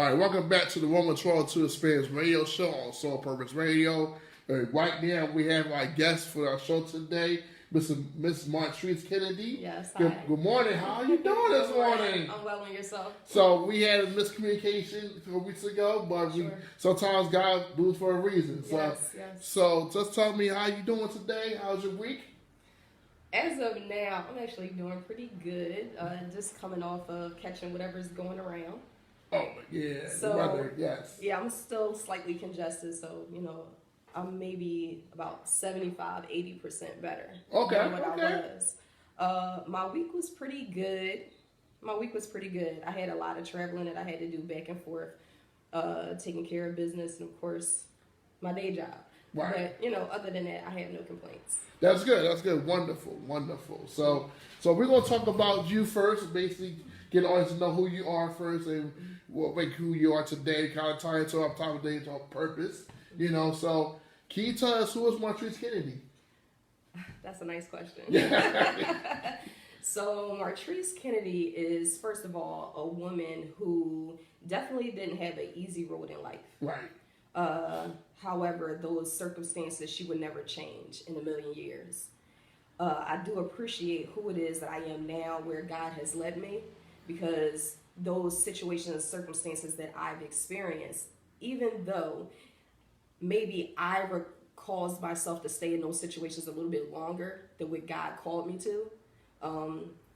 All right, welcome back to the Woman 12-2 Experience Radio Show on Soul Purpose Radio. Right now, we have our guest for our show today, Miss Matrice Kennedy. Yes, good, hi. Good morning. How are you doing this morning? I'm well, and yourself? So we had a miscommunication a few weeks ago, but sometimes God moves for a reason. So, yes. So just tell me how you doing today. How's your week? As of now, I'm actually doing pretty good. Just coming off of catching whatever's going around. Oh, yeah. So, the weather, yes. Yeah, I'm still slightly congested, so, I'm maybe about 75-80% better than what I was. My week was pretty good. I had a lot of traveling that I had to do back and forth, taking care of business and, of course, my day job. Right. But, other than that, I have no complaints. That's good. Wonderful. So we're going to talk about you first, basically get the audience to know who you are first and who you are today, kind of tie into our topic of the day, to our purpose. So can you tell us who is Matrice Kennedy? That's a nice question. Yeah. So Matrice Kennedy is, first of all, a woman who definitely didn't have an easy road in life. Right. However, those circumstances she would never change in a million years. I do appreciate who it is that I am now, where God has led me, because those situations and circumstances that I've experienced, even though maybe I caused myself to stay in those situations a little bit longer than what God called me to,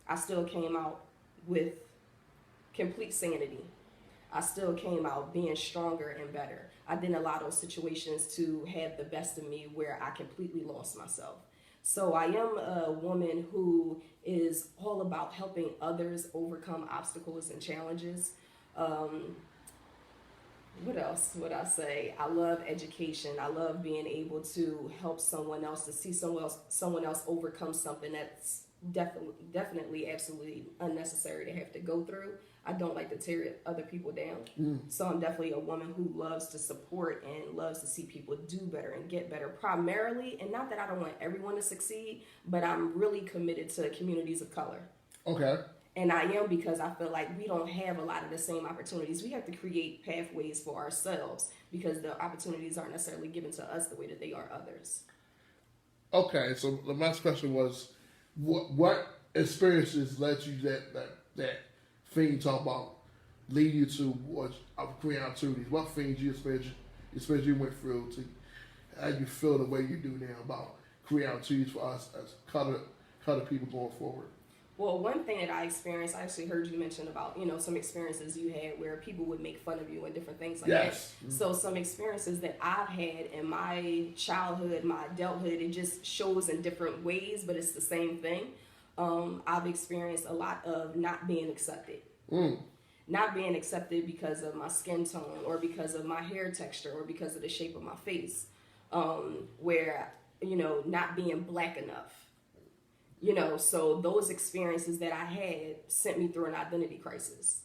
I still came out with complete sanity. I still came out being stronger and better. I didn't allow those situations to have the best of me where I completely lost myself. So I am a woman who is all about helping others overcome obstacles and challenges. What else would I say? I love education. I love being able to help someone else, to see someone else overcome something that's definitely absolutely unnecessary to have to go through. I don't like to tear other people down. So I'm definitely a woman who loves to support and loves to see people do better and get better, primarily. And not that I don't want everyone to succeed, but I'm really committed to communities of color. Okay. And I am, because I feel like we don't have a lot of the same opportunities. We have to create pathways for ourselves, because the opportunities aren't necessarily given to us the way that they are others. Okay, so the next question was, what experiences led you that thing you talk about lead you to create opportunities? What things you experienced you went through to how you feel the way you do now about creating opportunities for us as colored people going forward? Well, one thing that I experienced, I actually heard you mention about, some experiences you had where people would make fun of you and different things like that. Mm-hmm. So some experiences that I've had in my childhood, my adulthood, it just shows in different ways, but it's the same thing. I've experienced a lot of not being accepted. Not being accepted because of my skin tone, or because of my hair texture, or because of the shape of my face. Where, not being black enough. So those experiences that I had sent me through an identity crisis.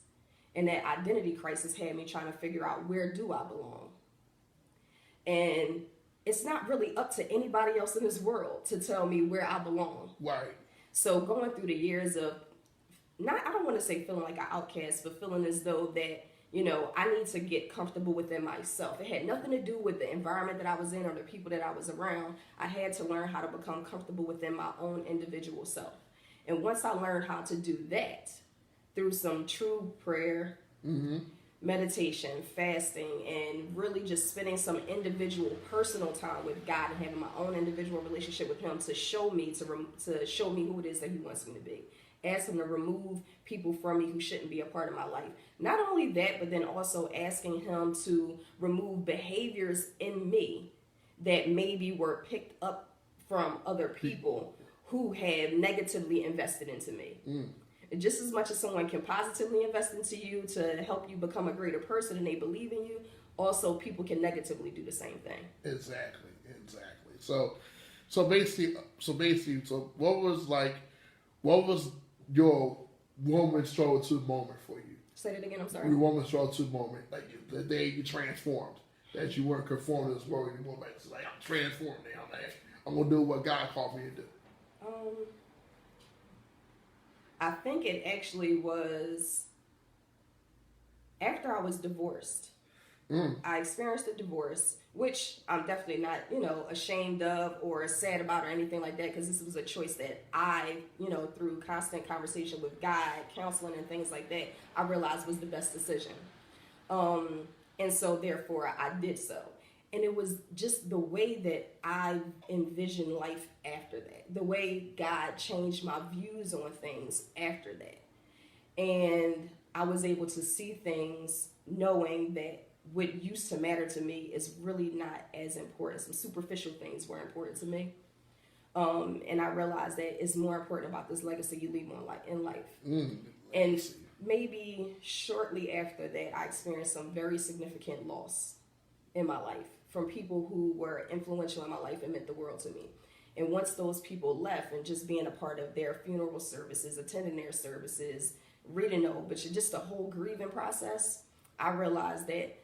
And that identity crisis had me trying to figure out, where do I belong? And it's not really up to anybody else in this world to tell me where I belong. Right. So going through the years of, I don't want to say feeling like an outcast, but feeling as though that, I need to get comfortable within myself. It had nothing to do with the environment that I was in or the people that I was around. I had to learn how to become comfortable within my own individual self. And once I learned how to do that through some true prayer, meditation, fasting, and really just spending some individual personal time with God and having my own individual relationship with Him to show me who it is that He wants me to be. Ask Him to remove people from me who shouldn't be a part of my life. Not only that, but then also asking Him to remove behaviors in me that maybe were picked up from other people who have negatively invested into me. And just as much as someone can positively invest into you to help you become a greater person and they believe in you, also people can negatively do the same thing. Exactly. So basically, what was your woman struggle to moment for you? Say that again, I'm sorry. Your woman struggle to moment, like the day you transformed, that you weren't conformed to this world anymore. Like I'm transformed now, man. I'm gonna do what God called me to do. I think it actually was After I was divorced, I experienced a divorce, which I'm definitely not, ashamed of or sad about or anything like that, because this was a choice that I, through constant conversation with God, counseling, and things like that, I realized was the best decision. And so therefore I did so. And it was just the way that I envisioned life after that, the way God changed my views on things after that. And I was able to see things knowing that what used to matter to me is really not as important. Some superficial things were important to me. And I realized that it's more important about this legacy you leave on in life. And maybe shortly after that, I experienced some very significant loss in my life from people who were influential in my life and meant the world to me. And once those people left, and just being a part of their funeral services, attending their services, reading the obituary, just the whole grieving process, I realized that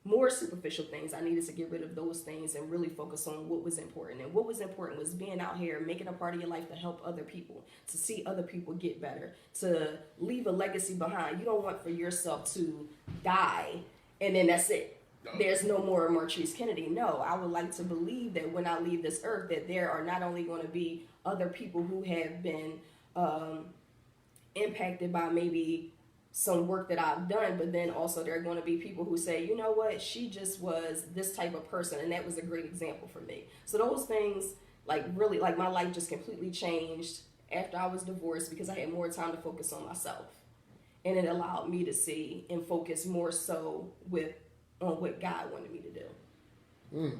more superficial things, I needed to get rid of those things and really focus on what was important. And what was important was being out here, making a part of your life to help other people, to see other people get better, to leave a legacy behind. You don't want for yourself to die and then that's it. There's no more Matrice Kennedy. No, I would like to believe that when I leave this earth, that there are not only going to be other people who have been impacted by maybe some work that I've done, but then also there are going to be people who say, you know what, she just was this type of person, and that was a great example for me. So those things, really, my life just completely changed after I was divorced because I had more time to focus on myself, and it allowed me to see and focus more so on what God wanted me to do.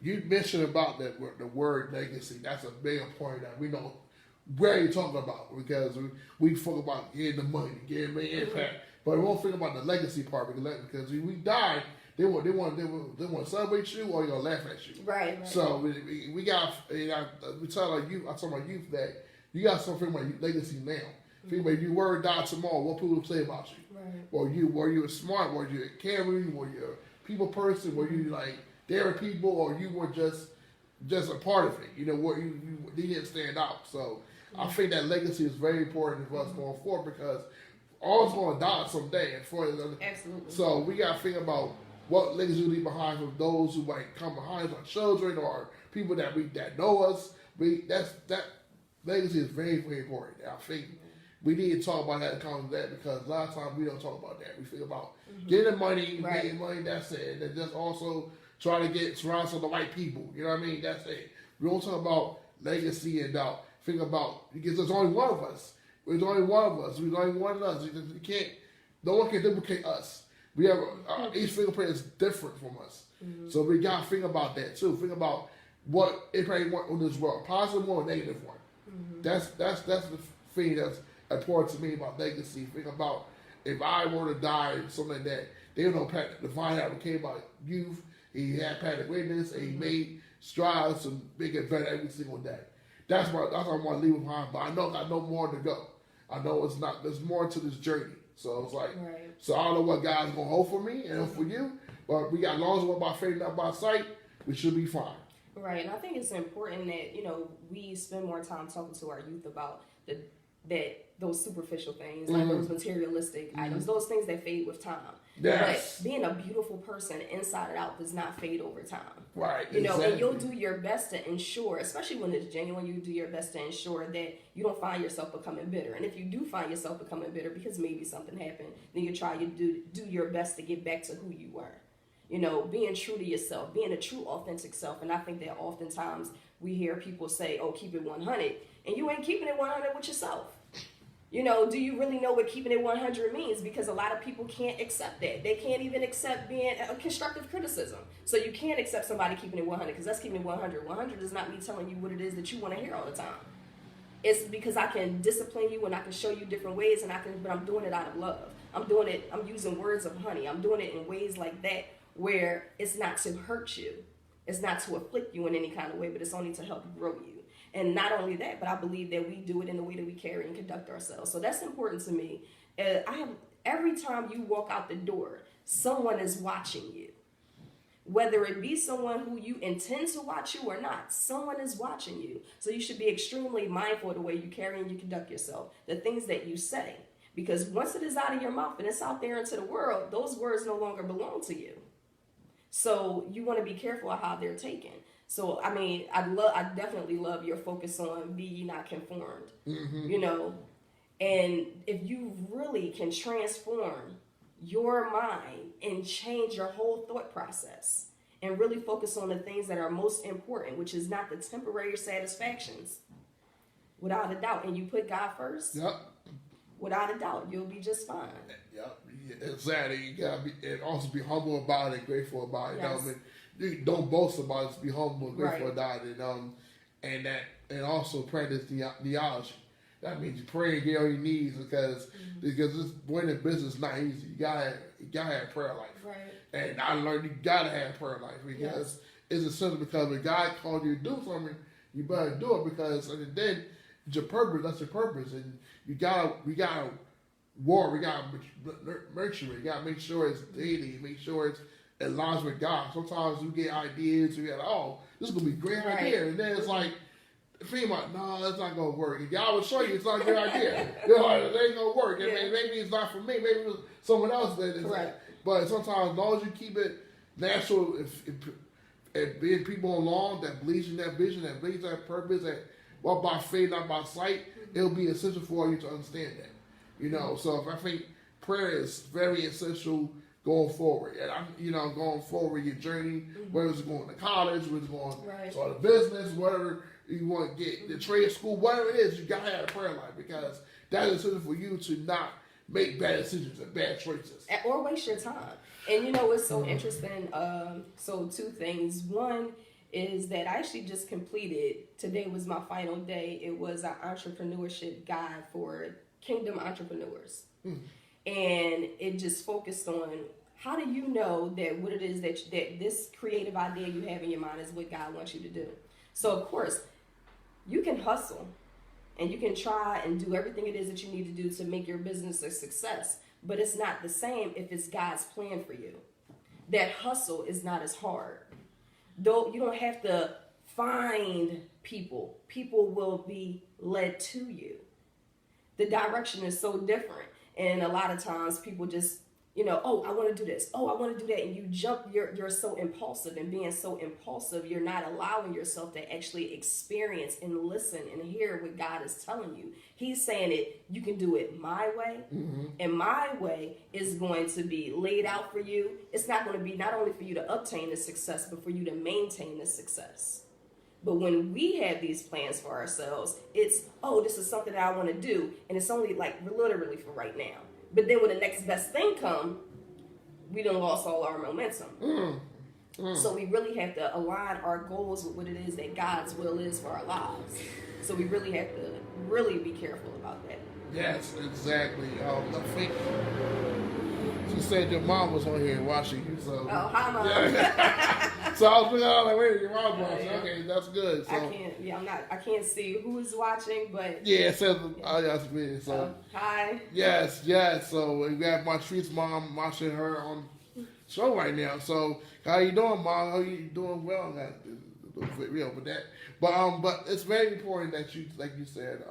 You mentioned about the word legacy. That's a big point that we know where you're talking about, because we talk about getting the money, getting the impact, but we won't think about the legacy part, because when we die, they want to celebrate you or they're gonna laugh at you. Right. So we got, we tell our youth, I tell my youth that you got something about your legacy now. Think about your word die tomorrow, what people will say about you. Right. Were you smart? Were you caring? Were you a people person? Were you daring people, or you were just a part of it? What you didn't stand out. So I think that legacy is very important for us going forward, because all is going to die someday. Absolutely. So we got to think about what legacy we leave behind for those who might come behind us, our children or people that know us. That legacy is very, very important. I think we need to talk about that and come to that, because a lot of times we don't talk about that. We think about getting the money, making money, that's it. And just also try to get surrounded with the right people. You know what I mean? That's it. We don't talk about legacy and think about, because there's only one of us. There's only one of us. There's only one of us. No one can duplicate us. We have each fingerprint is different from us. So we got to think about that too. Think about what impact you want on this world, positive one or negative one. That's the thing that's important to me about legacy. Think about if I were to die, something like that, they don't know the Divine Advocate came about youth. He had Patrick witness, and he made strides to make it better every single day. That's what I want to leave behind. But I know more to go. I know there's more to this journey. So it's so I don't know what God's going to hold for me and for you. But we got, as long as we're by faith, not by sight, we should be fine. Right, and I think it's important that, we spend more time talking to our youth about those superficial things, like those materialistic items, those things that fade with time. Yes. But being a beautiful person inside and out does not fade over time. Right. Exactly. And you'll do your best to ensure, especially when it's genuine, you do your best to ensure that you don't find yourself becoming bitter. And if you do find yourself becoming bitter because maybe something happened, then you try to do your best to get back to who you were. Being true to yourself, being a true, authentic self. And I think that oftentimes we hear people say, oh, keep it 100. And you ain't keeping it 100 with yourself. Do you really know what keeping it 100 means? Because a lot of people can't accept that. They can't even accept being a constructive criticism. So you can't accept somebody keeping it 100, because that's keeping it 100. 100 is not me telling you what it is that you want to hear all the time. It's because I can discipline you and I can show you different ways, but I'm doing it out of love. I'm using words of honey. I'm doing it in ways like that where it's not to hurt you. It's not to afflict you in any kind of way, but it's only to help grow you. And not only that, but I believe that we do it in the way that we carry and conduct ourselves. So that's important to me. Every time you walk out the door, someone is watching you. Whether it be someone who you intend to watch you or not, someone is watching you. So you should be extremely mindful of the way you carry and you conduct yourself, the things that you say. Because once it is out of your mouth and it's out there into the world, those words no longer belong to you. So you want to be careful of how they're taken. So I mean, I definitely love your focus on be ye not conformed. You know, and if you really can transform your mind and change your whole thought process and really focus on the things that are most important, which is not the temporary satisfactions, without a doubt, and you put God first, without a doubt, you'll be just fine. Yep, exactly. You gotta be, and also be humble about it, grateful about it. Yes. You don't boast about it. Just be humble and grateful about it. And also practice theology. That means you pray and get on your knees because this winning business is not easy. You gotta have prayer life. Right. And I learned you gotta have prayer life because it's essential. Because when God called you to do something, you better do it because then it's your purpose. That's your purpose, and we gotta war. We gotta nurture it. You gotta make sure it's daily. Make sure it's aligns with God. Sometimes we get ideas. We get this is gonna be great idea, and then it's like. Think about, no, that's not gonna work. And God will show you it's not a good idea. You're like, it ain't gonna work. I mean, maybe it's not for me. Maybe it was someone else that is. Right. But sometimes, as long as you keep it natural, if being people along that believes in that vision, that believes that purpose, that walk by faith, not by sight, it'll be essential for you to understand that. You know, so I think prayer is very essential going forward. And I'm, going forward your journey, whether it's going to college, whether it's going to start a business, whatever. You want to get the trade school, whatever it is, you got to have a prayer life because that is essential for you to not make bad decisions and bad choices. Or waste your time. And you know what's so interesting? So two things. One is that I actually just completed, today was my final day, it was an entrepreneurship guide for Kingdom entrepreneurs. And it just focused on how do you know that what it is that this creative idea you have in your mind is what God wants you to do. So of course, you can hustle and you can try and do everything it is that you need to do to make your business a success, but it's not the same if it's God's plan for you. That hustle is not as hard. Though you don't have to find people. People will be led to you. The direction is so different. And a lot of times people just, oh, I want to do this. Oh, I want to do that. And you jump, you're so impulsive, and being so impulsive, you're not allowing yourself to actually experience and listen and hear what God is telling you. He's saying it, you can do it my way. And my way is going to be laid out for you. It's not going to be not only for you to obtain the success, but for you to maintain the success. But when we have these plans for ourselves, it's, oh, this is something that I want to do. And it's only like literally for right now. But then when the next best thing comes, we done lost all our momentum. So we really have to align our goals with what it is that God's will is for our lives. So we really have to really be careful about that. Yes, exactly. I think she said your mom was on here watching you. So hi, Mom. Yeah. So I was like, wait, your mom's watching. Okay, that's good. So I can't see who's watching, but yeah, it says that's me. So hi. Yes. So we got Matrice mom watching her on show right now. So how you doing, Mom? How you doing? Well, with that. But it's very important that you, like you said,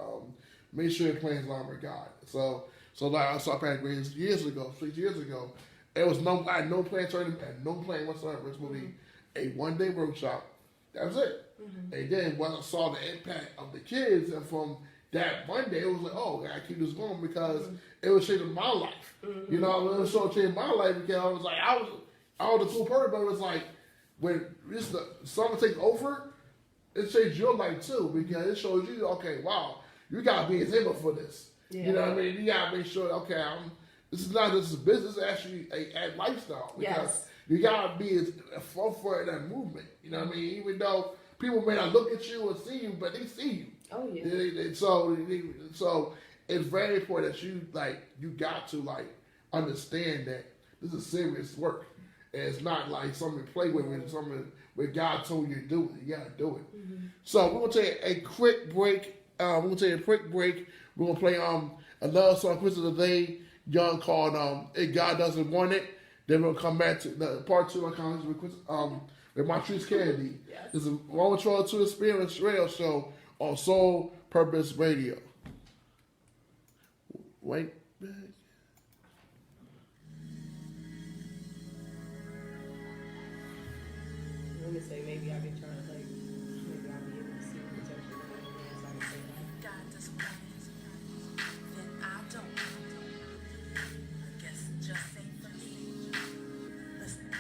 make sure your plans align with God. So like I saw Pat Green 6 years ago. It was I had no plan whatsoever. It was going to be a one-day workshop. That was it. And then when I saw the impact of the kids, and from that Monday, it was like, oh, I gotta keep this going because it was changing my life. It was so changing my life because I was like, I was a cool person, but it was like when someone takes over, it changes your life too because it shows you, okay, wow, you gotta be able for this. Yeah. You know what I mean? You gotta make sure, okay, this is not just a business, it's actually a lifestyle. Because you gotta be a forefront of that movement. You know what I mean? Even though people may not look at you or see you, but they see you. Oh yeah. So it's very important that you got to understand that this is serious work. And it's not like something to play with, and something where God told you to do it. You gotta do it. So we're gonna take a quick break. We're gonna play another song, Quiz of the Day, Young, called If God Doesn't Want It. Then we'll come back to the part 2 of conversation with Matrice Kennedy. This is One Control to Experience Radio Show on Soul Purpose Radio. Wait. Let me say, maybe I can try to like, maybe I'll be able to see protection in the hands. I would say that. God doesn't want it, then I don't. I guess it just ain't for me. Listen, I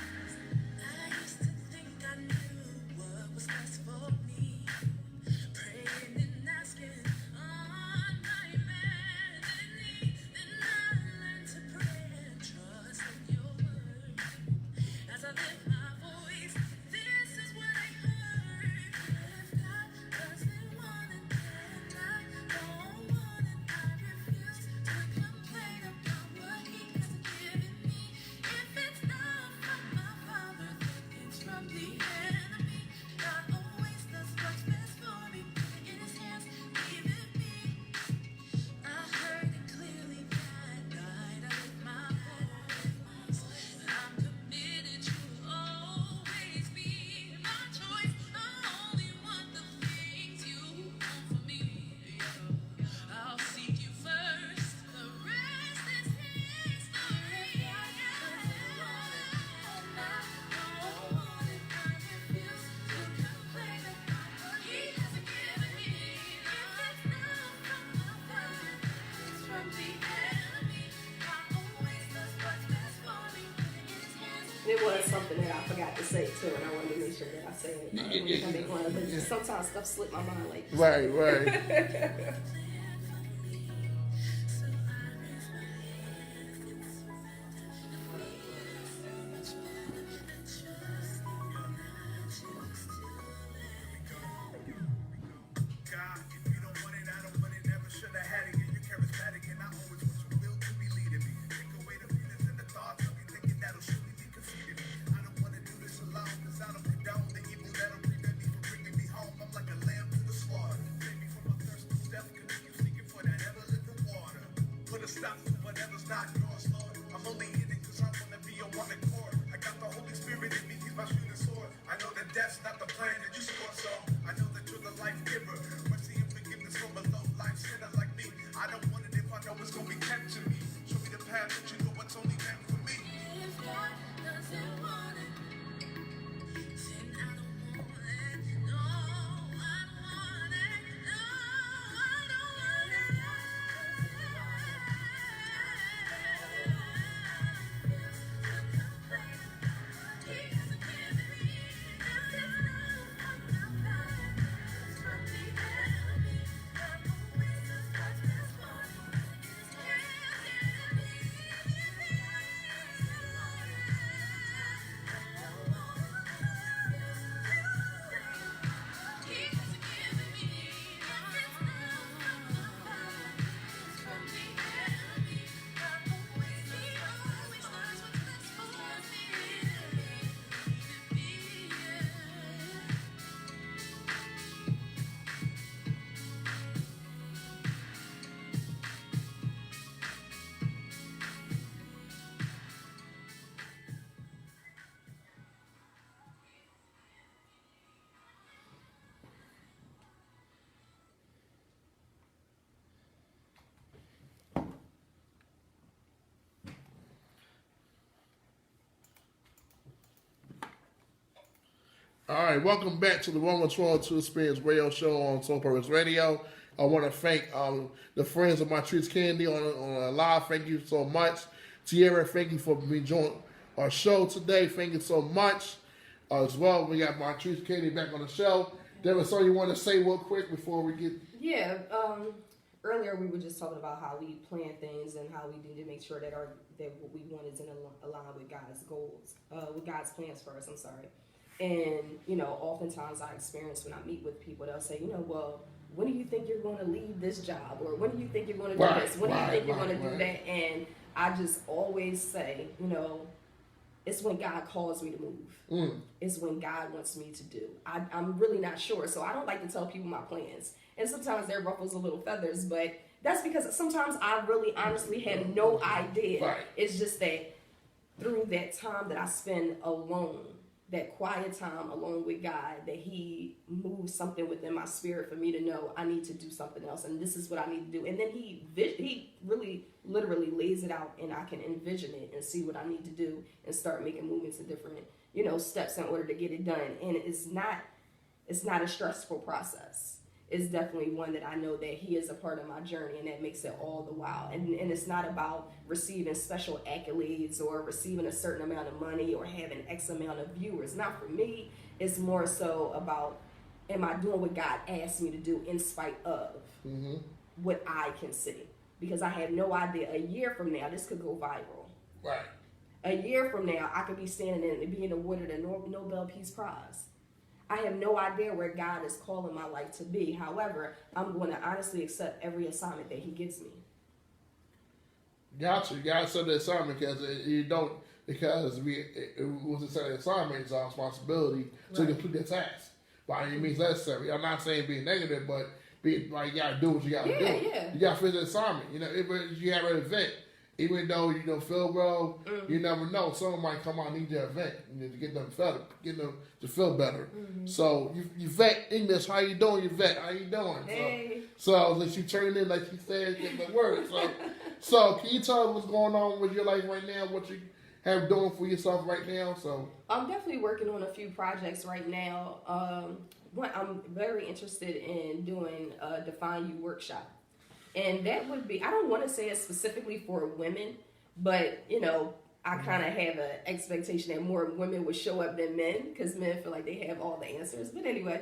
used to think I knew what was best for me. Praying and asking on my imagining. Then I learned to pray and trust in your word. As I lift my voice, this is what I heard. If God doesn't want it, then I don't want it. I refuse to complain about what He hasn't given me. If it's not from my Father, then it's from the enemy. God always does what's best for me. In His hands, leave it be. I heard it clearly that night. I lift my voice. I'm committed to always be my choice. I only want the things you want for me. I'll seek you first. The rest is history. I don't want it. I refuse to complain about what He hasn't given me. If it's not from my Father, it's from the enemy. God always does what's best for me. In His hands. It was something that I forgot to say too, and I wanted to make sure that I say it. I make one of them. Sometimes stuff slip my mind like. Right. God, if you don't want it, I don't want it. Never should have had it. Yeah, you're charismatic, and I always want your will to be leading me. Take away the feelings and the thoughts of me thinking that'll surely be conceited. I don't want to do this alone, cause I don't condone the evil that'll prevent me from bringing me home. I'm like a lamb to the slaughter. Save me from a thirsty death, continue seeking for that ever living water. Put a stop to whatever's not yours, Lord. I'm only in it cause I want to be on one accord. I got the Holy Spirit in me, He's my shooting sword. I know that death's not the plan that you score, so I know that you're the life giver. Mercy and forgiveness from a low life sinner like me. I don't want it if I know it's gonna be kept to me. Show me the path that you know what's only meant for me. If God doesn't want it, then I don't want it. No, I don't want it. No, I don't want it. I refuse to complain about what He hasn't given me. If it's not from my Father, it's from the enemy. God always does what's best for me. In His hands, All right, welcome back to the Romans 12 Experience Radio Show on Soul Purpose Radio. I want to thank the friends of Matrice Kennedy on live. Thank you so much. Tierra, thank you for being joining our show today. Thank you so much. As well, we got Matrice Kennedy back on the show. There was something you want to say real quick before we get... Yeah, earlier we were just talking about how we plan things and how we need to make sure that what we want is in line with God's goals, with God's plans for us. I'm sorry. And, oftentimes I experience when I meet with people, they'll say, well, when do you think you're going to leave this job? Or when do you think you're going to do this? When do you think you're going to do that? And I just always say, it's when God calls me to move. It's when God wants me to do. I'm really not sure. So I don't like to tell people my plans. And sometimes that ruffles a little feathers, but that's because sometimes I really honestly had no idea. Right. It's just that through that time that I spend alone, that quiet time alone with God, that he moves something within my spirit for me to know I need to do something else, and this is what I need to do. And then he really literally lays it out, and I can envision it and see what I need to do and start making movements in different, steps in order to get it done. And it's not a stressful process. It's definitely one that I know that he is a part of my journey, and that makes it all the while. And it's not about receiving special accolades or receiving a certain amount of money or having X amount of viewers. Not for me. It's more so about, am I doing what God asked me to do in spite of what I can see? Because I have no idea. A year from now, this could go viral. Right. A year from now, I could be standing in and being awarded a Nobel Peace Prize. I have no idea where God is calling my life to be. However, I'm going to honestly accept every assignment that he gives me. Gotcha. You gotta accept the assignment because it was a set assignment. It's our responsibility to complete the task by any means necessary. I'm not saying being negative, but being like, you gotta do what you gotta do. Yeah. You gotta finish the assignment. If you have an event, even though you don't feel well, you never know. Someone might come out and need your event. You need to get them to feel better. So you vet English. How you doing? You vet. How you doing? Hey. So that you turn in like you said, get the word. So can you tell us what's going on with your life right now? What you have doing for yourself right now? So I'm definitely working on a few projects right now. I'm very interested in doing a Define You workshop. And that would be, I don't want to say it specifically for women, but, I kind of have an expectation that more women would show up than men, because men feel like they have all the answers. But anyway,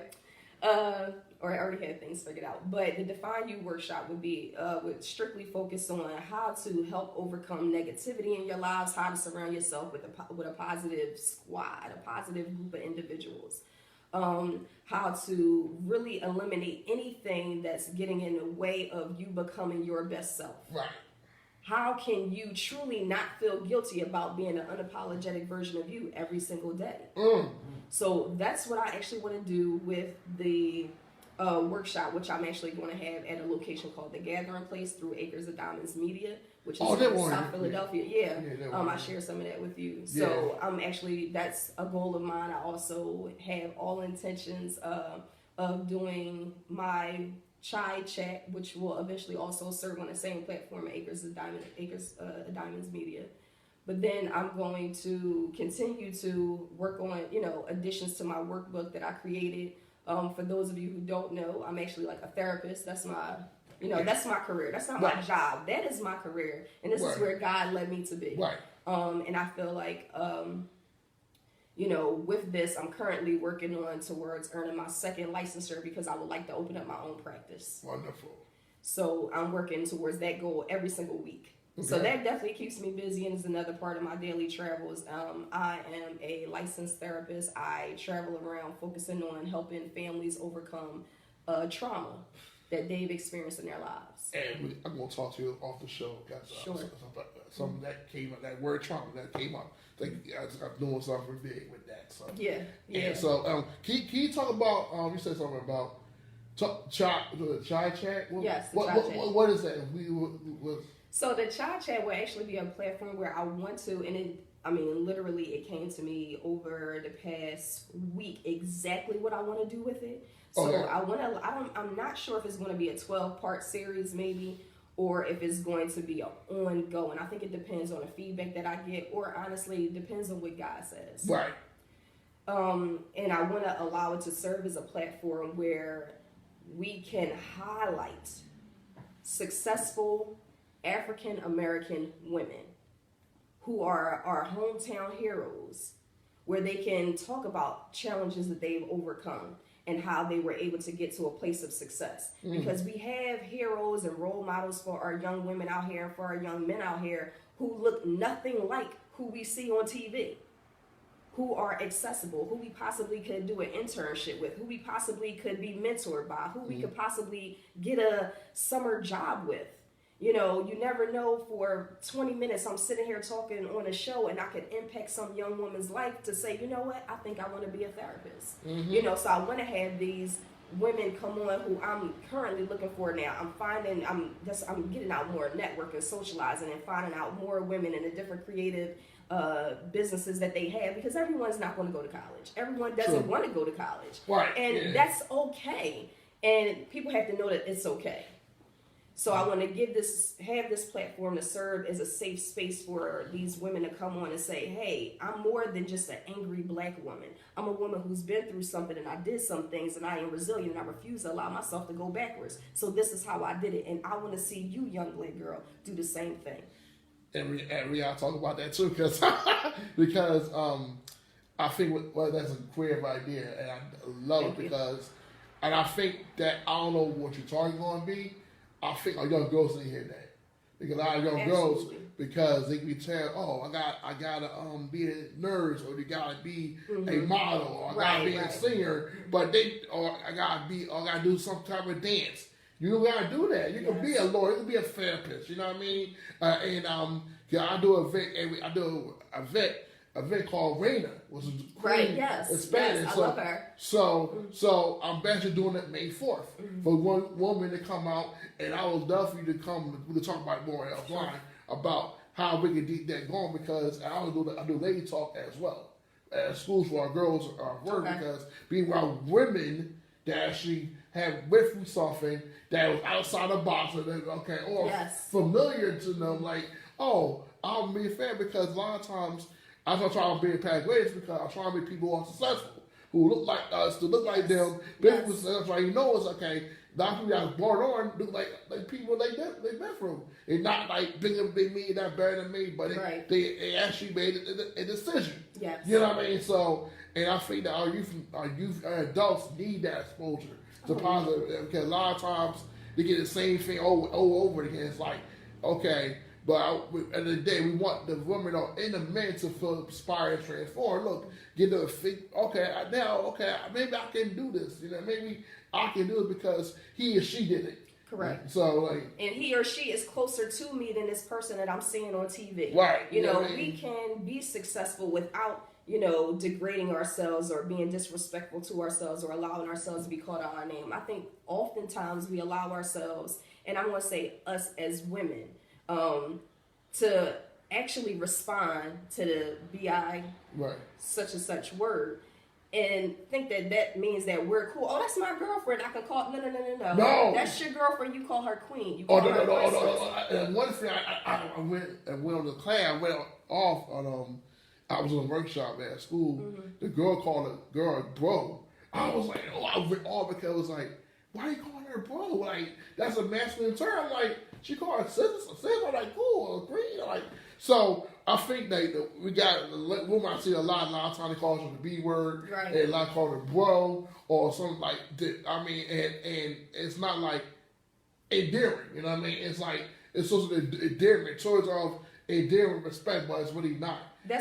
or I already had things figured out. But the Define You workshop would strictly focus on how to help overcome negativity in your lives, how to surround yourself with a positive squad, a positive group of individuals. How to really eliminate anything that's getting in the way of you becoming your best self. right. How can you truly not feel guilty about being an unapologetic version of you every single day? So that's what I actually want to do with the workshop, which I'm actually going to have at a location called The Gathering Place through Acres of Diamonds Media, which is in South Philadelphia. I shared some of that with you. So that's a goal of mine. I also have all intentions of doing my Chai Chat, which will eventually also serve on the same platform, Acres of Diamonds Media. But then I'm going to continue to work on, additions to my workbook that I created. For those of you who don't know, I'm actually like a therapist. That's my, that's my career. That's not my job. That is my career. And this is where God led me to be. Right. And I feel like, with this, I'm currently working on towards earning my second licensure because I would like to open up my own practice. Wonderful. So I'm working towards that goal every single week. Okay. So that definitely keeps me busy and is another part of my daily travels. I am a licensed therapist. I travel around focusing on helping families overcome trauma that they've experienced in their lives. And I'm going to talk to you off the show. Sure. Something that came up, that word trauma that came up. I'm doing something big with that. So. Yeah. And so can you talk about, you said something about Chai Chat? Yes, what is that? So the Chai Chat will actually be a platform where I want to, and literally it came to me over the past week exactly what I want to do with it. So I'm not sure if it's going to be a 12-part series maybe, or if it's going to be ongoing. I think it depends on the feedback that I get, or honestly, it depends on what God says. Right. And I want to allow it to serve as a platform where we can highlight successful African American women who are our hometown heroes, where they can talk about challenges that they've overcome and how they were able to get to a place of success. Because we have heroes and role models for our young women out here and for our young men out here who look nothing like who we see on TV, who are accessible, who we possibly could do an internship with, who we possibly could be mentored by, who we could possibly get a summer job with. You never know. For 20 minutes, I'm sitting here talking on a show and I could impact some young woman's life to say, you know what, I think I want to be a therapist. So I want to have these women come on who I'm currently looking for now. I'm getting out more networking, socializing, and finding out more women in the different creative businesses that they have, because everyone's not going to go to college. Everyone doesn't want to go to college. Right. And that's okay. And people have to know that it's okay. So I want to have this platform to serve as a safe space for these women to come on and say, hey, I'm more than just an angry black woman. I'm a woman who's been through something, and I did some things, and I am resilient, and I refuse to allow myself to go backwards. So this is how I did it, and I want to see you, young black girl, do the same thing. And we all talk about that too, because I think that's a creative idea, and I love it because, and I think that I don't know what your target going to be. I think our young girls need to hear that, because a lot of young girls, because they can be telling, oh, I gotta be a nurse, or you gotta be a model, or I gotta be a singer, but I gotta do some type of dance. You don't gotta do that. You can be a lawyer, you can be a therapist. You know what I mean? I do an event called Reina, which is in Spanish. I love her. So I'm basically doing it May 4th for one woman to come out, and I would love for you to come. We can talk about more offline about how we can get that going, because I do lady talk as well at schools for our girls work, because being around women that actually have went through something that was outside the box, or familiar to them, like, oh, I'm being fair, because a lot of times I'm not trying to be in pathways, because I'm trying to be people who are successful, who look like us, to look like them. Business, that's why you know it's okay. Not people that was born on look like people they've been through. It's not like big me, not better than me, but they actually made a decision. Yes. You know what I mean? So, and I think that our youth adults need that exposure to positive, because a lot of times they get the same thing over again. It's like, okay, but at the end of the day, we want the women and the men to feel inspired and transformed. Look, get the maybe I can do this. You know, maybe I can do it because he or she did it. Correct. So, and he or she is closer to me than this person that I'm seeing on TV. Right. You know, we can be successful without, degrading ourselves or being disrespectful to ourselves or allowing ourselves to be called out our name. I think oftentimes we allow ourselves, and I'm going to say us as women, to actually respond to the BI such and such word, and think that means that we're cool. Oh, that's my girlfriend. I can call. No. That's your girlfriend. You call her queen. You call her no. And one thing I went on the class. I went off on I was in a workshop at school. Mm-hmm. The girl called the girl bro. I was like, I went off because it was like, why are you calling her bro? Like, that's a masculine term. Like, she called her sister. I'm like, cool, agree. Like, so I think that we got women. I see a lot of times they call her the B word, and a lot call her bro or something like that. I mean, and it's not like endearing. You know what I mean? It's like it's supposed to be endearment, choice of endearing respect, but it's really not. I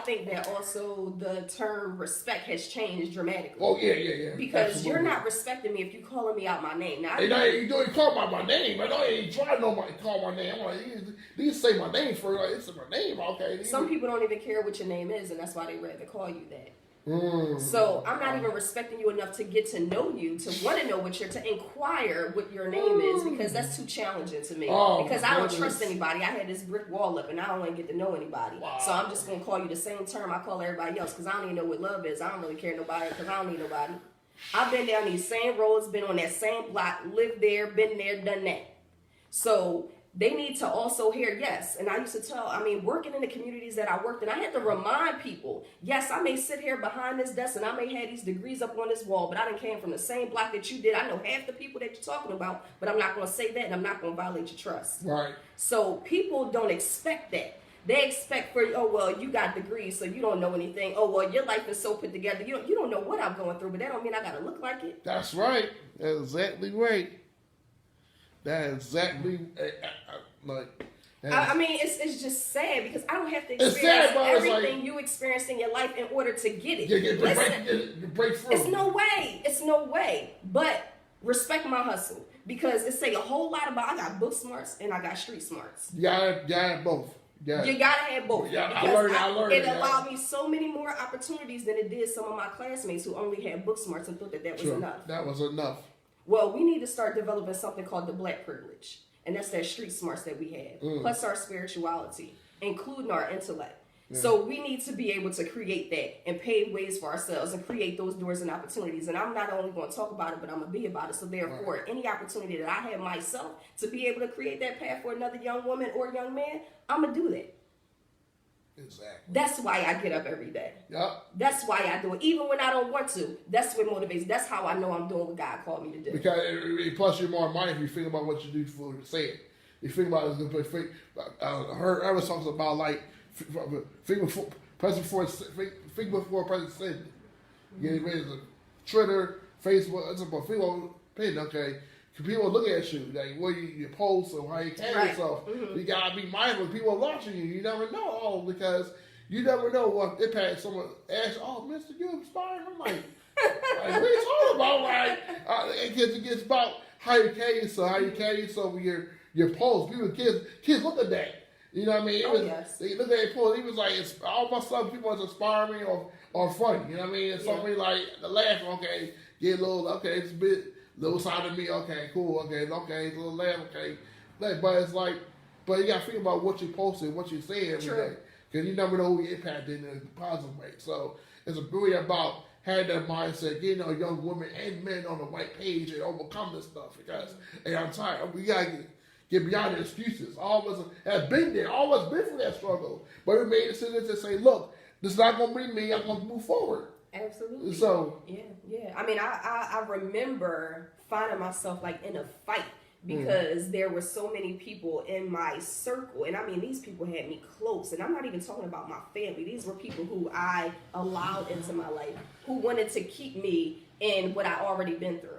think that also the term respect has changed dramatically. Oh, yeah. Because absolutely. You're not respecting me if you're calling me out my name. Now, you don't call my name. I know you ain't trying to nobody call my name. I'm like, you say my name first. Like, it's my name, okay. Some people don't even care what your name is, and that's why they rather call you that. So I'm not even respecting you enough to get to know you, to want to know to inquire what your name is, because that's too challenging to me. Because I don't trust anybody. I had this brick wall up, and I don't want to get to know anybody. Wow. So I'm just going to call you the same term I call everybody else, because I don't even know what love is. I don't really care nobody, because I don't need nobody. I've been down these same roads, been on that same block, lived there, been there, done that. So they need to also hear yes. And I used to working in the communities that I worked in, I had to remind people, yes, I may sit here behind this desk and I may have these degrees up on this wall, but I done came from the same block that you did. I know half the people that you're talking about, but I'm not going to say that, and I'm not going to violate your trust. Right. So people don't expect that. They expect you got degrees, so you don't know anything. Oh, well, your life is so put together. You don't know what I'm going through, but that don't mean I got to look like it. That's right. That's exactly right. That exactly it's just sad, because I don't have to experience everything you experienced in your life in order to get it. Break through. It's no way. But respect my hustle, because it say a whole lot about. I got book smarts and I got street smarts. Yeah, both. Yeah. You gotta have both. Yeah, I because learned it that. allowed me so many more opportunities than it did some of my classmates who only had book smarts and thought that was True. enough. That was enough. Well, we need to start developing something called the black privilege. And that's that street smarts that we have, plus our spirituality, including our intellect. Yeah. So we need to be able to create that and pave ways for ourselves and create those doors and opportunities. And I'm not only going to talk about it, but I'm going to be about it. So therefore, any opportunity that I have myself to be able to create that path for another young woman or young man, I'm going to do that. Exactly. That's why I get up every day. Yep. That's why I do it. Even when I don't want to, that's what motivates. That's how I know I'm doing what God called me to do. Because plus you're more mindful. You think about what you do for the say it. You think about it. Her talks about like think before President Kennedy. Getting ready to Twitter, Facebook. It's about people. Okay. People look at you, like what you post or how you carry yourself. Mm-hmm. You gotta be mindful. People are watching you. You never know, because you never know what impact someone asks. Oh, Mister, you inspired. I'm like what are you talking about? Like, it's about how you carry yourself with your posts. Kids look at that. You know what I mean? They look at your post. He was like, all my stuff. People was inspiring me or funny. You know what I mean? It's something like the laugh. Okay, get a little. Okay, it's a bit. Little side of me, okay, cool, okay, a little laugh, okay. But it's like, but you gotta think about what you're posting, what you're saying every day. Because you never know who you impacted in a positive way. So it's really about having that mindset, getting our young women and men on the right page and overcome this stuff. Because, hey, I'm tired. We gotta get beyond the excuses. All of us have been there, all of us been through that struggle. But we made a decision to say, look, this is not gonna be me, I'm gonna move forward. Absolutely. So yeah. I mean, I remember finding myself like in a fight because there were so many people in my circle, and I mean, these people had me close, and I'm not even talking about my family. These were people who I allowed into my life, who wanted to keep me in what I already been through.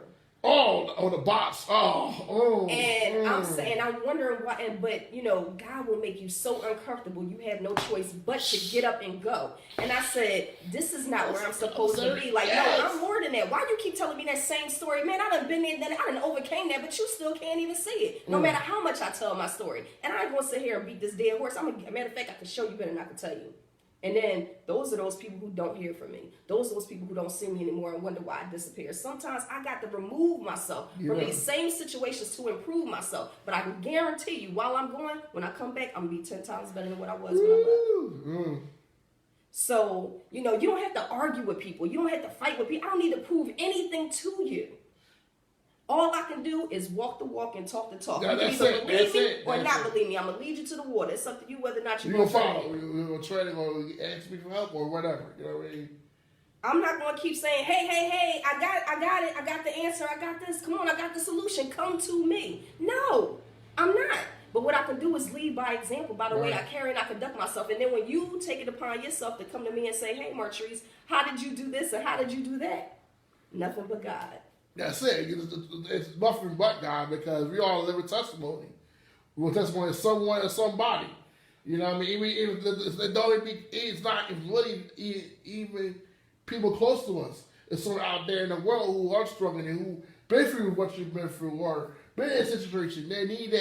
Oh, the bots. And I'm saying, I'm wondering why, but you know, God will make you so uncomfortable, you have no choice but to get up and go. And I said, this is not where I'm supposed to be. Like, no, I'm more than that. Why you keep telling me that same story? Man, I done been there, I done overcame that, but you still can't even see it. No matter how much I tell my story. And I ain't gonna sit here and beat this dead horse. Matter of fact, I can show you better than I can tell you. And then those are those people who don't hear from me. Those are those people who don't see me anymore and wonder why I disappear. Sometimes I got to remove myself from these same situations to improve myself. But I can guarantee you, while I'm going, when I come back, I'm going to be 10 times better than what I was when I left. So, you know, you don't have to argue with people. You don't have to fight with people. I don't need to prove anything to you. All I can do is walk the walk and talk the talk. Yeah, you can either believe me or not believe me. I'm going to lead you to the water. It's up to you whether or not you're going to follow. You're going to try to ask me for help or whatever. You know what I mean? I'm not going to keep saying, hey, I got it. I got the answer. I got this. Come on, I got the solution. Come to me. No, I'm not. But what I can do is lead by example, by the way I carry and I conduct myself. And then when you take it upon yourself to come to me and say, hey, Matrice, how did you do this and how did you do that? Nothing but God. That's it. It's nothing but God, because we all live a testimony. We're testimony of someone or somebody. You know what I mean? It's not really even people close to us. It's someone out there in the world who are struggling and who been through what you've been through or been in a situation. They need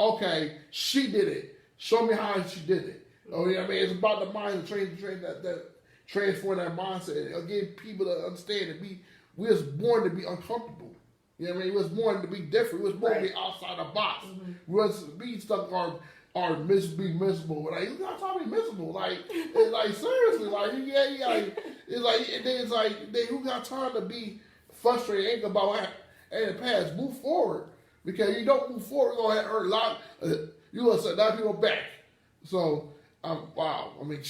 okay, she did it. Show me how she did it. Oh, you know what I mean? It's about the mind that transform that mindset. Again, people to understand that we was born to be uncomfortable. You know what I mean? We was born to be different. We was born to be outside the box. We was be stuck be miserable. Like, you not talking miserable. Like, it's like seriously, like it's like who got time to be frustrated, angry about what in the past? Move forward. Because you don't move forward, you're gonna hurt a lot. You gonna set a lot of people back. So wow. I mean,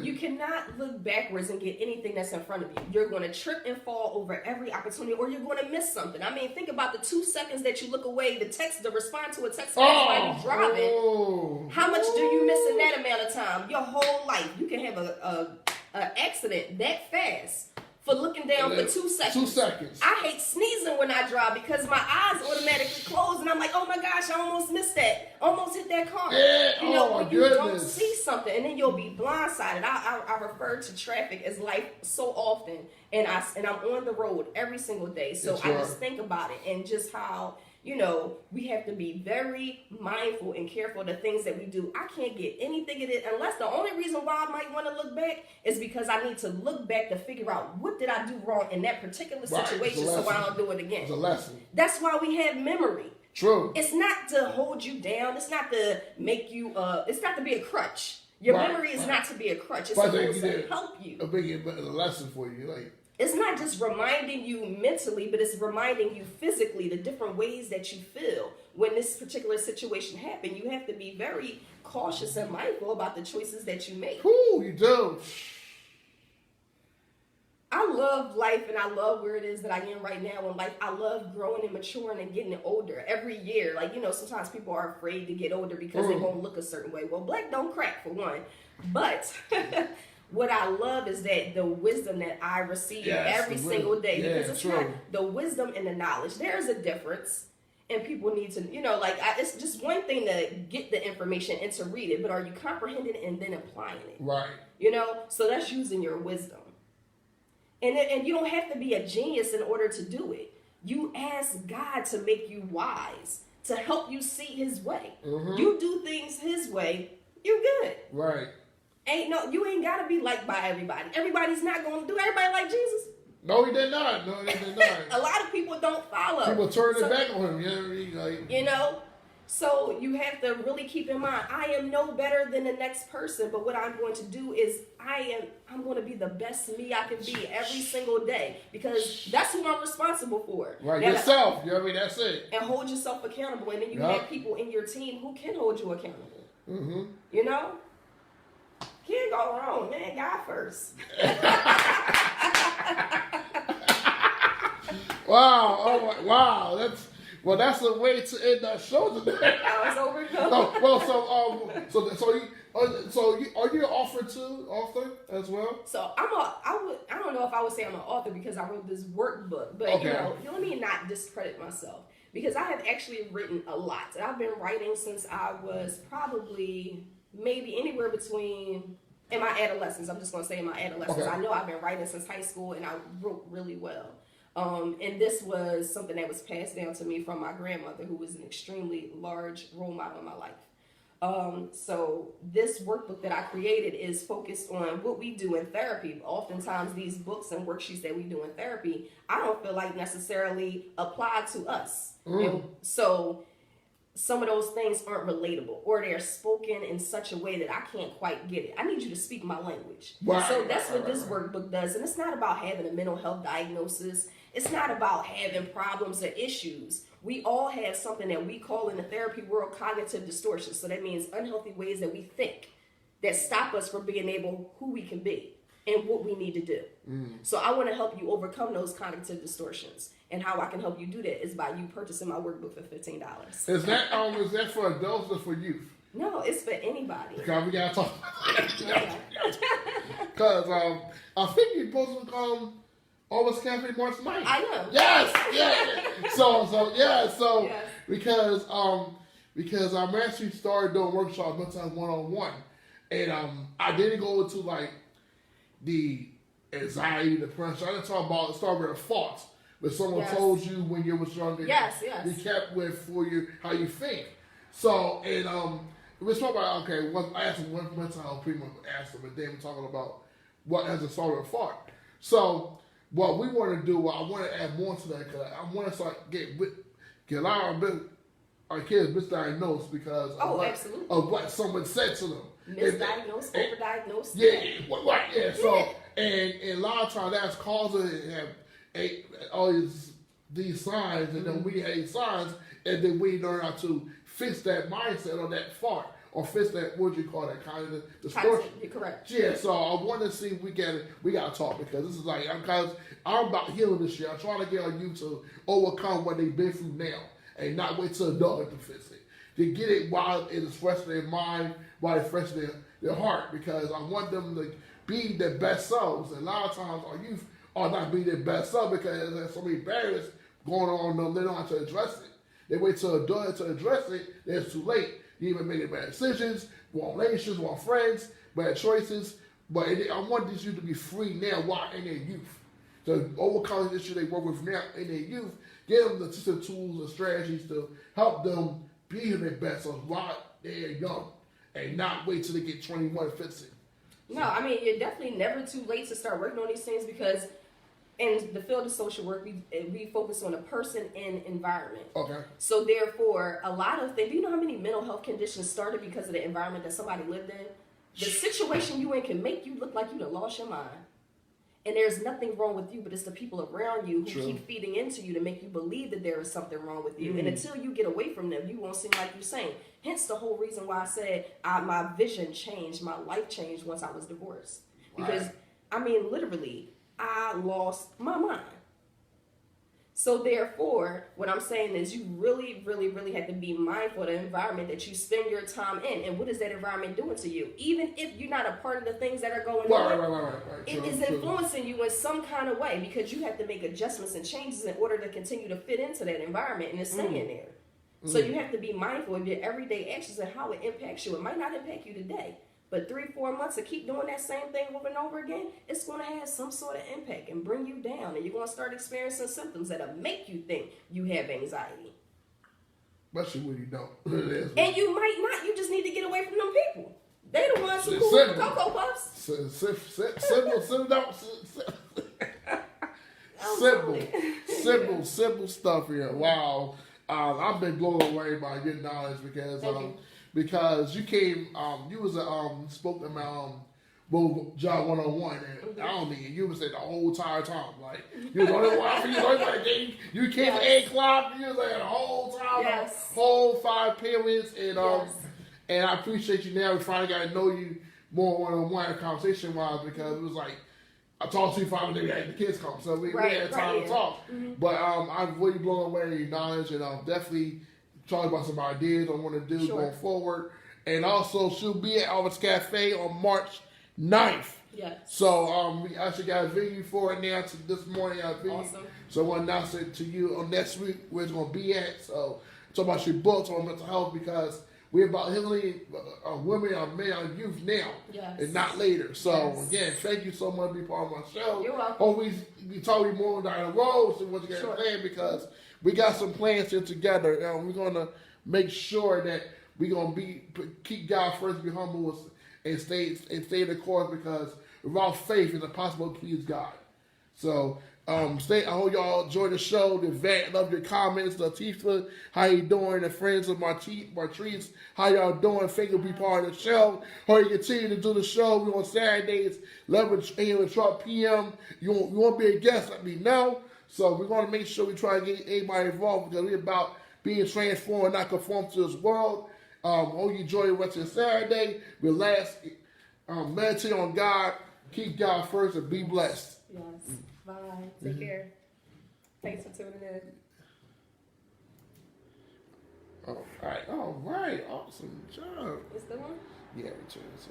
you cannot look backwards and get anything that's in front of you. You're going to trip and fall over every opportunity, or you're going to miss something. I mean, think about the 2 seconds that you look away, to respond to a text while you're driving. How much do you miss in that amount of time? Your whole life. You can have a accident that fast for looking down for 2 seconds. 2 seconds. I hate sneezing when I drive because my eyes automatically close and I'm like, oh my gosh, I almost missed that. Almost hit that car. Yeah, you know, when you don't see something and then you'll be blindsided. I refer to traffic as life so often, and I'm on the road every single day. So I just think about it and just how, you know, we have to be very mindful and careful of the things that we do. I can't get anything in it unless the only reason why I might want to look back is because I need to look back to figure out what did I do wrong in that particular situation so I don't do it again. It's a lesson. That's why we have memory. True. It's not to hold you down. It's not to make you, it's not to be a crutch. Your memory is not to be a crutch. It's supposed to help you. A lesson for you. Like, it's not just reminding you mentally, but it's reminding you physically the different ways that you feel when this particular situation happened. You have to be very cautious and mindful about the choices that you make. Ooh, you do. I love life and I love where it is that I am right now in life. I love growing and maturing and getting older every year. Like, you know, sometimes people are afraid to get older because they won't look a certain way. Well, black don't crack for one. But what I love is that the wisdom that I receive every single day. Because it's not the wisdom and the knowledge. There's a difference. And people need to, you know, like, it's just one thing to get the information and to read it. But are you comprehending it and then applying it? Right. You know, so that's using your wisdom. And you don't have to be a genius in order to do it. You ask God to make you wise, to help you see his way. Mm-hmm. You do things his way, you're good. Right. You ain't got to be liked by everybody. Everybody's not going to do everybody like Jesus. No, he did not. No, he did not. A lot of people don't follow. People turn their back on him. You know what I mean? Like, you know? So you have to really keep in mind, I am no better than the next person, but what I'm going to do is I'm going to be the best me I can be every single day because that's who I'm responsible for. Right, yourself. You know what I mean? That's it. And hold yourself accountable. And then you have people in your team who can hold you accountable. Mm-hmm. You know? Can't go wrong, man. God first. Wow. Oh my, wow. That's a way to end that show today. I was over. So are you an author as well? So I don't know if I would say I'm an author because I wrote this workbook, but you know, let me not discredit myself because I have actually written a lot. I've been writing since I was probably maybe anywhere between in my adolescence. I'm just gonna say in my adolescence. I know I've been writing since high school and I wrote really well. And this was something that was passed down to me from my grandmother, who was an extremely large role model in my life. So this workbook that I created is focused on what we do in therapy. Oftentimes these books and worksheets that we do in therapy, I don't feel like necessarily apply to us. And so some of those things aren't relatable or they're spoken in such a way that I can't quite get it. I need you to speak my language. So that's what this workbook does. And it's not about having a mental health diagnosis. It's not about having problems or issues. We all have something that we call in the therapy world cognitive distortion. So that means unhealthy ways that we think that stop us from being able who we can be and what we need to do. So I want to help you overcome those cognitive distortions. And how I can help you do that is by you purchasing my workbook for $15. Is that for adults or for youth? No, it's for anybody. Because we gotta talk about that. Because I think you're supposed to come Always Cafe March 9th. I know. Yes. So yes. Because I'm actually started doing workshops sometimes one-on-one, and I didn't go into like the anxiety, depression. I didn't talk about start with a thought. But someone told you when you was younger, you kept with for you how you think. So we talk about I asked him one time, pretty much asked him, and then we're talking about what has a sort of thought. So what we want to do, I want to add more to that because I want to start get a lot of our kids misdiagnosed because of what someone said to them. Misdiagnosed, overdiagnosed. Yeah. So and a lot of times that's causing all these signs, and then we have signs, and then we learn how to fix that mindset or that thought, or fix that, what do you call that, kind of distortion. You're correct. Yeah, so I want to see if we got to talk, because this is like, I'm about healing this year. I'm trying to get on you to overcome what they've been through now, and not wait till adulthood to fix it. To get it while it is fresh in their mind, while it's fresh in their heart, because I want them to be their best selves. And a lot of times our youth are not being their best self because there's so many barriers going on them. They don't know how to address it. They wait till adulthood to address it, then it's too late. You even make bad decisions, wrong relationships, wrong friends, bad choices. But I want these youth to be free now while in their youth. To overcome the issue they work with now in their youth, give them the tools and strategies to help them be their best while they're young and not wait till they get 21 and fix it. No, I mean, you're definitely never too late to start working on these things because in the field of social work, we focus on a person and environment. Okay. So therefore, a lot of things, do you know how many mental health conditions started because of the environment that somebody lived in? The situation you in can make you look like you done lost your mind. And there's nothing wrong with you, but it's the people around you who True. keep feeding into you to make you believe that there is something wrong with you. And until you get away from them, you won't seem like you're sane. Hence the whole reason why I said my vision changed, my life changed once I was divorced. Because, Right. I mean, literally, I lost my mind. So therefore, what I'm saying is you really, really, really have to be mindful of the environment that you spend your time in. And what is that environment doing to you? Even if you're not a part of the things that are going on, Right. it True, is true. influencing you in some kind of way because you have to make adjustments and changes in order to continue to fit into that environment and it's staying there. So you have to be mindful of your everyday actions and how it impacts you. It might not impact you today, but 3-4 months to keep doing that same thing over and over again, it's going to have some sort of impact and bring you down. And you're going to start experiencing symptoms that'll make you think you have anxiety. Especially when you don't. And you might not. You just need to get away from them people. They the ones who It's cool with the simple. Cocoa Puffs. Simple stuff here. Wow. I've been blown away by your knowledge because you came, you was spoke to my job 101 and I don't mean you was there the whole entire time. Like you was the only one you came at 8 o'clock, you was there the whole time, Yes. the whole 5 periods and Yes. and I appreciate you now. We finally got to know you more one-on-one conversation wise because it was like I talked to you finally when the kids come, so we had time to talk. Mm-hmm. But I'm really blown away with your knowledge, and I'm definitely talking about some ideas I want to do going forward. And also, she'll be at Albert's Cafe on March 9th. Yes. So we actually got a venue for it now. This morning, I venue. Awesome. So I want to announce it to you on next week where it's going to be at. So talk about your books on mental health because we're about healing women, men, youth now, and not later. So again, thank you so much for being part of my show. You're welcome. Hopefully, we talk you more down the road. So what you got planned because we got some plans here together, and we're gonna make sure that we're gonna keep God first, be humble, and stay the course because without faith, it's impossible to please God. So. I hope y'all enjoy the show. The vet, love your comments. Latifah, how you doing? The friends of Matrice, how y'all doing? Thank you for being part of the show. Hope you continue to do the show. We on Saturdays, 11 a.m. to 12 p.m. You want to be a guest? Let me know. So we're going to make sure we try to get everybody involved because we're about being transformed, not conform to this world. Hope you enjoy the rest of Saturday. Relax, meditate on God, keep God first, and be blessed. Yes. Bye. Take care. Thanks for tuning in. All right. Awesome job. Is the one? Yeah, return to